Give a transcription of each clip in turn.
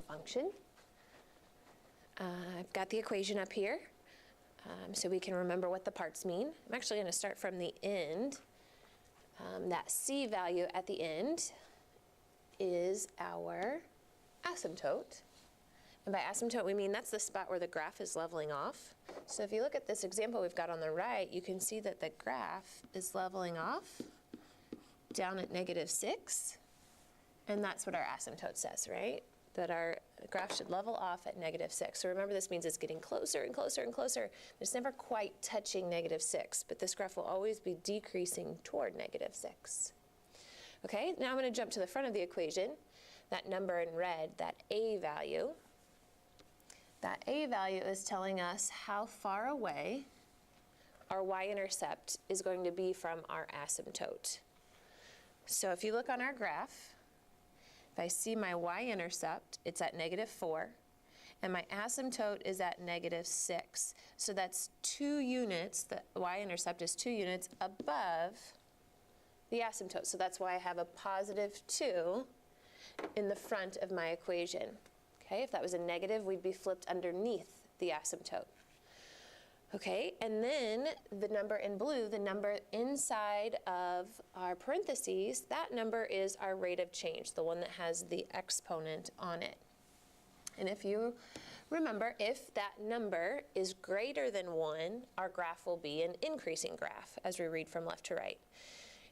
function. I've got the equation up here so we can remember what the parts mean. I'm actually going to start from the end. That C value at the end is our asymptote. And by asymptote we mean that's the spot where the graph is leveling off. So if you look at this example we've got on the right, you can see that the graph is leveling off down at -6. And that's what our asymptote says, right? That our graph should level off at -6. So remember, this means it's getting closer and closer and closer. It's never quite touching -6, but this graph will always be decreasing toward -6. Okay, now I'm going to jump to the front of the equation. That number in red, that A value. That A value is telling us how far away our y-intercept is going to be from our asymptote. So if you look on our graph, if I see my y-intercept, it's at -4, and my asymptote is at -6. So that's 2 units, the y-intercept is 2 units above the asymptote. So that's why I have a +2 in the front of my equation. Okay, if that was a negative, we'd be flipped underneath the asymptote. Okay, and then the number in blue, the number inside of our parentheses, that number is our rate of change, the one that has the exponent on it. And if you remember, if that number is greater than 1, our graph will be an increasing graph as we read from left to right.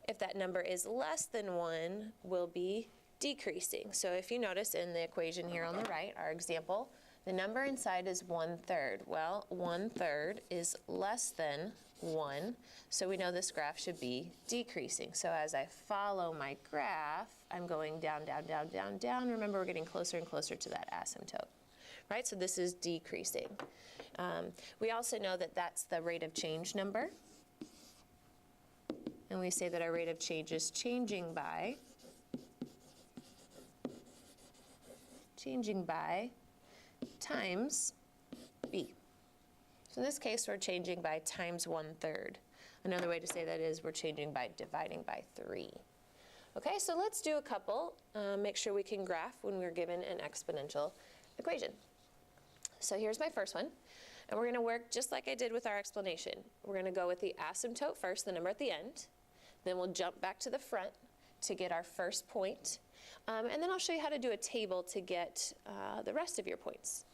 If that number is less than 1, we'll be decreasing. So if you notice in the equation here on the right, our example, the number inside is 1/3. Well, 1/3 is less than 1, so we know this graph should be decreasing. So as I follow my graph, I'm going down, down, down, down, down. Remember, we're getting closer and closer to that asymptote, right? So this is decreasing. We also know that that's the rate of change number. And we say that our rate of change is changing by times b. So in this case, we're changing by times 1/3. Another way to say that is we're changing by dividing by 3. Okay, so let's do a couple. Make sure we can graph when we're given an exponential equation. So here's my first one. And we're going to work just like I did with our explanation. We're going to go with the asymptote first, the number at the end. Then we'll jump back to the front to get our first point. And then I'll show you how to do a table to get the rest of your points.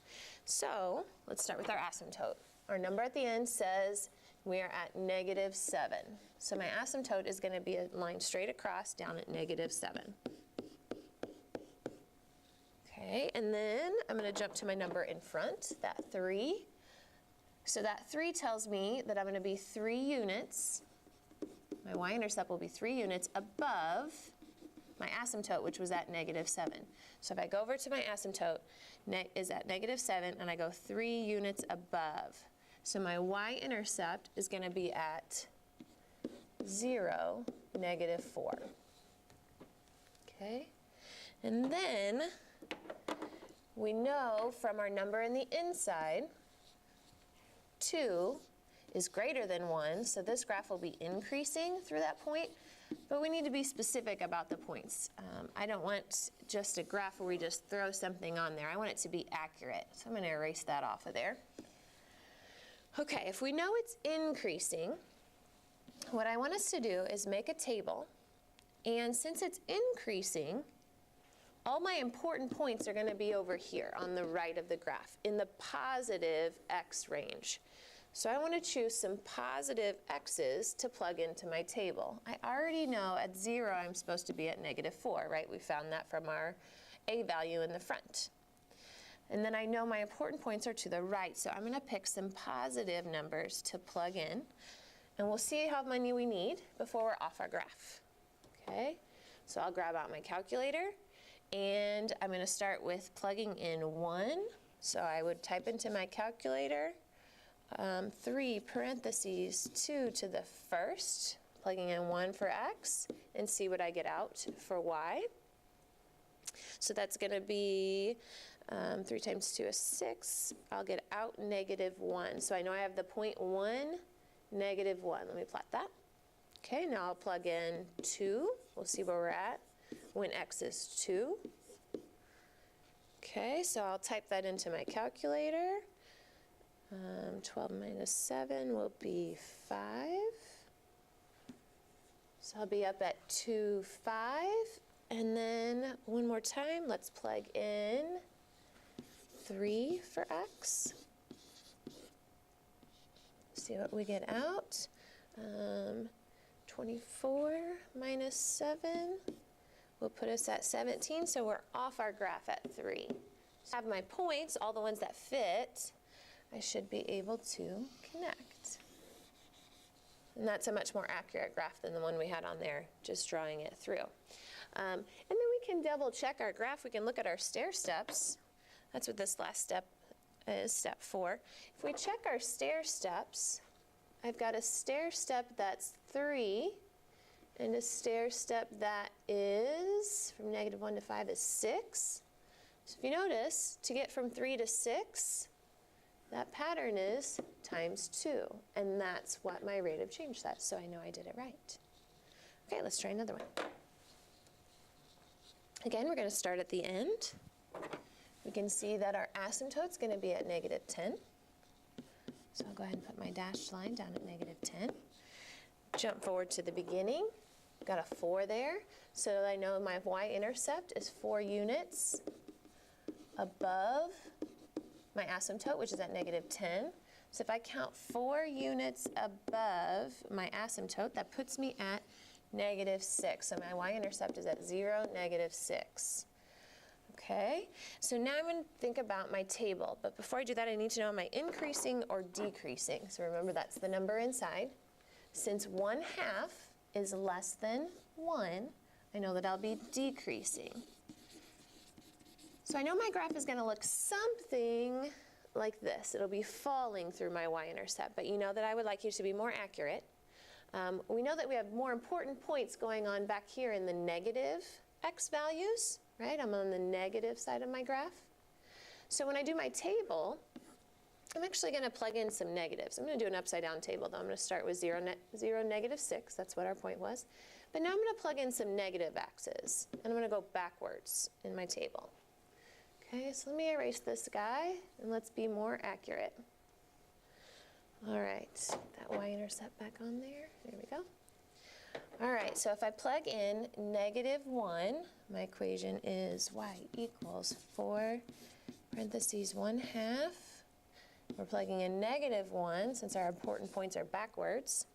So let's start with our asymptote. Our number at the end says we are at -7. So my asymptote is going to be a line straight across down at -7. Okay, and then I'm going to jump to my number in front, that 3. So that 3 tells me that I'm going to be 3 units. My y-intercept will be 3 units above my asymptote, which was at -7. So if I go over to my asymptote, is at -7, and I go 3 units above. So my y-intercept is going to be at 0, -4. Okay? And then we know from our number in the inside, 2 is greater than 1, so this graph will be increasing through that point, but we need to be specific about the points. I don't want just a graph where we just throw something on there. I want it to be accurate, so I'm going to erase that off of there. Okay, if we know it's increasing, what I want us to do is make a table, and since it's increasing, all my important points are going to be over here on the right of the graph in the positive x range. So I want to choose some positive x's to plug into my table. I already know at 0 I'm supposed to be at -4, right? We found that from our A value in the front. And then I know my important points are to the right, so I'm going to pick some positive numbers to plug in. And we'll see how many we need before we're off our graph. Okay? So I'll grab out my calculator, and I'm going to start with plugging in 1. So I would type into my calculator 3 parentheses 2 to the first, plugging in 1 for x, and see what I get out for y. So that's going to be 3 times 2 is 6. I'll get out -1. So I know I have the point 1, -1. Let me plot that. Okay, now I'll plug in 2. We'll see where we're at when x is 2. Okay, so I'll type that into my calculator. 12 minus 7 will be 5. So I'll be up at 2, 5. And then one more time, let's plug in 3 for x. See what we get out. 24 minus 7 will put us at 17, so we're off our graph at 3. So I have my points, all the ones that fit. I should be able to connect. And that's a much more accurate graph than the one we had on there, just drawing it through. And then we can double check our graph. We can look at our stair steps. That's what this last step is, step 4. If we check our stair steps, I've got a stair step that's 3, and a stair step that is, from -1 to 5 is 6. So if you notice, to get from 3 to 6, that pattern is times 2, and that's what my rate of change says, so I know I did it right. Okay, let's try another one. Again, we're going to start at the end. We can see that our asymptote's going to be at -10. So I'll go ahead and put my dashed line down at -10. Jump forward to the beginning. Got a 4 there, so I know my y-intercept is 4 units above my asymptote, which is at -10. So if I count 4 units above my asymptote, that puts me at -6. So my y-intercept is at 0, -6. Okay, so now I'm going to think about my table. But before I do that, I need to know, am I increasing or decreasing? So remember, that's the number inside. Since 1/2 is less than 1, I know that I'll be decreasing. So I know my graph is going to look something like this. It'll be falling through my y-intercept, but you know that I would like you to be more accurate. We know that we have more important points going on back here in the negative x values, right? I'm on the negative side of my graph. So when I do my table, I'm actually going to plug in some negatives. I'm going to do an upside down table though. I'm going to start with 0, -6. That's what our point was. But now I'm going to plug in some negative x's, and I'm going to go backwards in my table. Okay, so let me erase this guy, and let's be more accurate. All right, that y-intercept back on there. There we go. All right, so if I plug in -1, my equation is y equals 4 parentheses 1/2. We're plugging in -1 since our important points are backwards.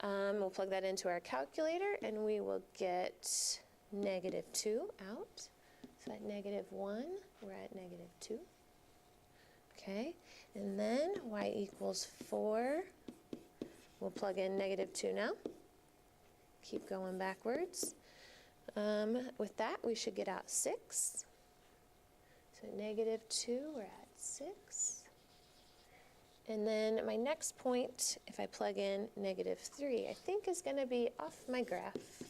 We'll plug that into our calculator, and we will get -2 out. So at -1, we're at -2. Okay, and then y equals 4. We'll plug in -2 now. Keep going backwards. With that, we should get out 6. So -2, we're at 6. And then my next point, if I plug in -3, I think is going to be off my graph.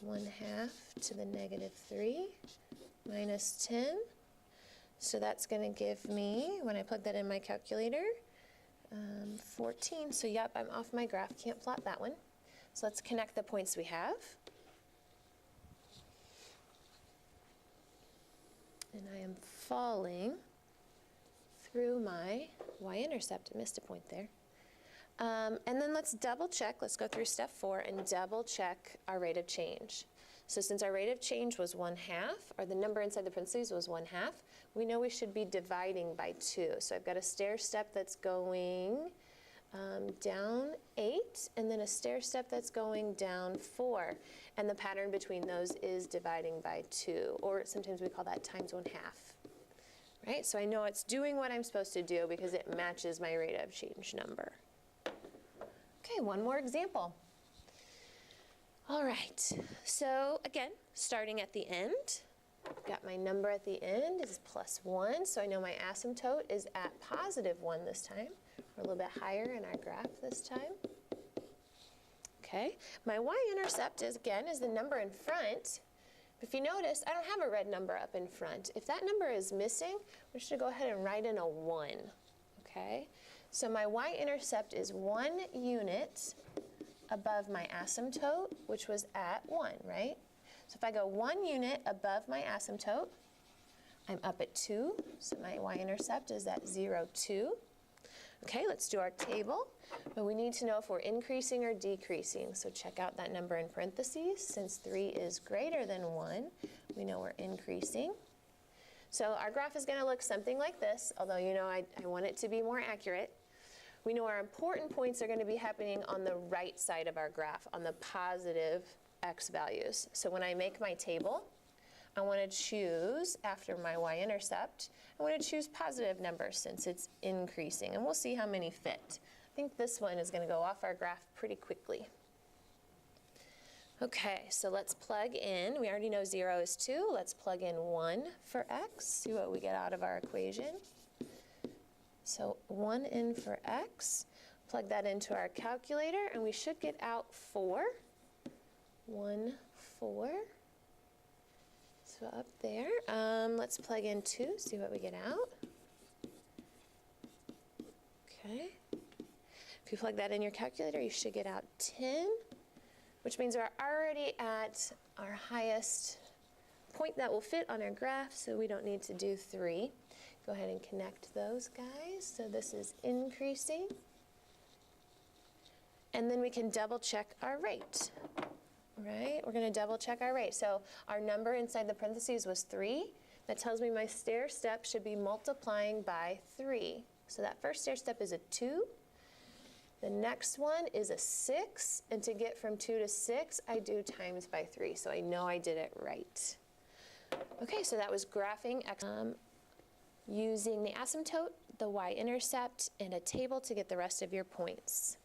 1/2 to the -3 minus 10. So that's going to give me, when I plug that in my calculator, 14. So yep, I'm off my graph. Can't plot that one. So let's connect the points we have. And I am falling through my y-intercept. I missed a point there. And then let's double check. Let's go through step 4 and double check our rate of change. So since our rate of change was 1/2, or the number inside the parentheses was 1/2, we know we should be dividing by 2. So I've got a stair step that's going down 8, and then a stair step that's going down 4. And the pattern between those is dividing by 2, or sometimes we call that times 1/2. Right? So I know it's doing what I'm supposed to do because it matches my rate of change number. Okay, one more example. All right, so again, starting at the end, got my number at the end is +1, so I know my asymptote is at +1 this time. We're a little bit higher in our graph this time. Okay, my y-intercept is, again, is the number in front. If you notice, I don't have a red number up in front. If that number is missing, we're just going to go ahead and write in a 1. Okay, so my y-intercept is 1 unit above my asymptote, which was at 1, right? So if I go 1 unit above my asymptote, I'm up at 2, so my y-intercept is at 0, 2. Okay, let's do our table. But we need to know if we're increasing or decreasing. So check out that number in parentheses. Since 3 is greater than 1, we know we're increasing. So our graph is going to look something like this, although you know I want it to be more accurate. We know our important points are going to be happening on the right side of our graph, on the positive x values. So when I make my table, I want to choose, after my y-intercept, I want to choose positive numbers since it's increasing, and we'll see how many fit. I think this one is going to go off our graph pretty quickly. Okay, so let's plug in. We already know 0 is 2. Let's plug in 1 for x, see what we get out of our equation. So 1 in for x. Plug that into our calculator, and we should get out 4. 1, 4. So up there. Let's plug in 2, see what we get out. Okay. If you plug that in your calculator, you should get out 10, which means we're already at our highest point that will fit on our graph, so we don't need to do 3. Go ahead and connect those guys. So this is increasing. And then we can double check our rate. Right? We're going to double check our rate. So our number inside the parentheses was 3. That tells me my stair step should be multiplying by 3. So that first stair step is a 2. The next one is a 6. And to get from 2 to 6, I do times by 3. So I know I did it right. Okay, so that was graphing using the asymptote, the y-intercept, and a table to get the rest of your points.